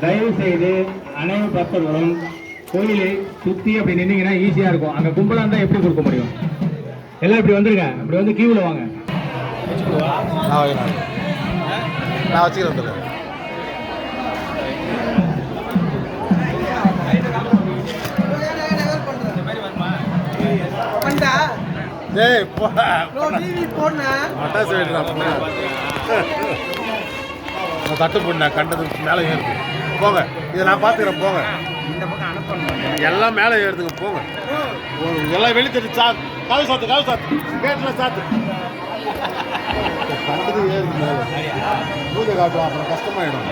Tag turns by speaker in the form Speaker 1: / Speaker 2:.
Speaker 1: தயவு செய்து அனைத்து பக்தர்களும் கோயிலை சுற்றி அப்படி நின்னீங்கன்னா ஈஸியாக இருக்கும். அங்கே கும்பலாக இருந்தால் எப்படி கொடுக்க முடியும்? எல்லாம் இப்படி வந்துருங்க, இப்படி வந்து கியூவில் வாங்க.
Speaker 2: நான் வச்சுக்கிறேன். டேய் மட்டாசு வேண்டாம், தட்டு போட்டு கண்டதுக்கு மேலே ஏறுது. போங்க, இதை நான் பார்த்துக்கிறேன். போங்க, எல்லாம் மேலே ஏறுதுங்க. போங்க, எல்லாம் வெளித்தட்டு காவி சாத்து கேட்டில் சாத்து. கண்டது ஏறுது மேலே பூஜை காட்டுவோம், அப்புறம் கஷ்டமாயிடும்.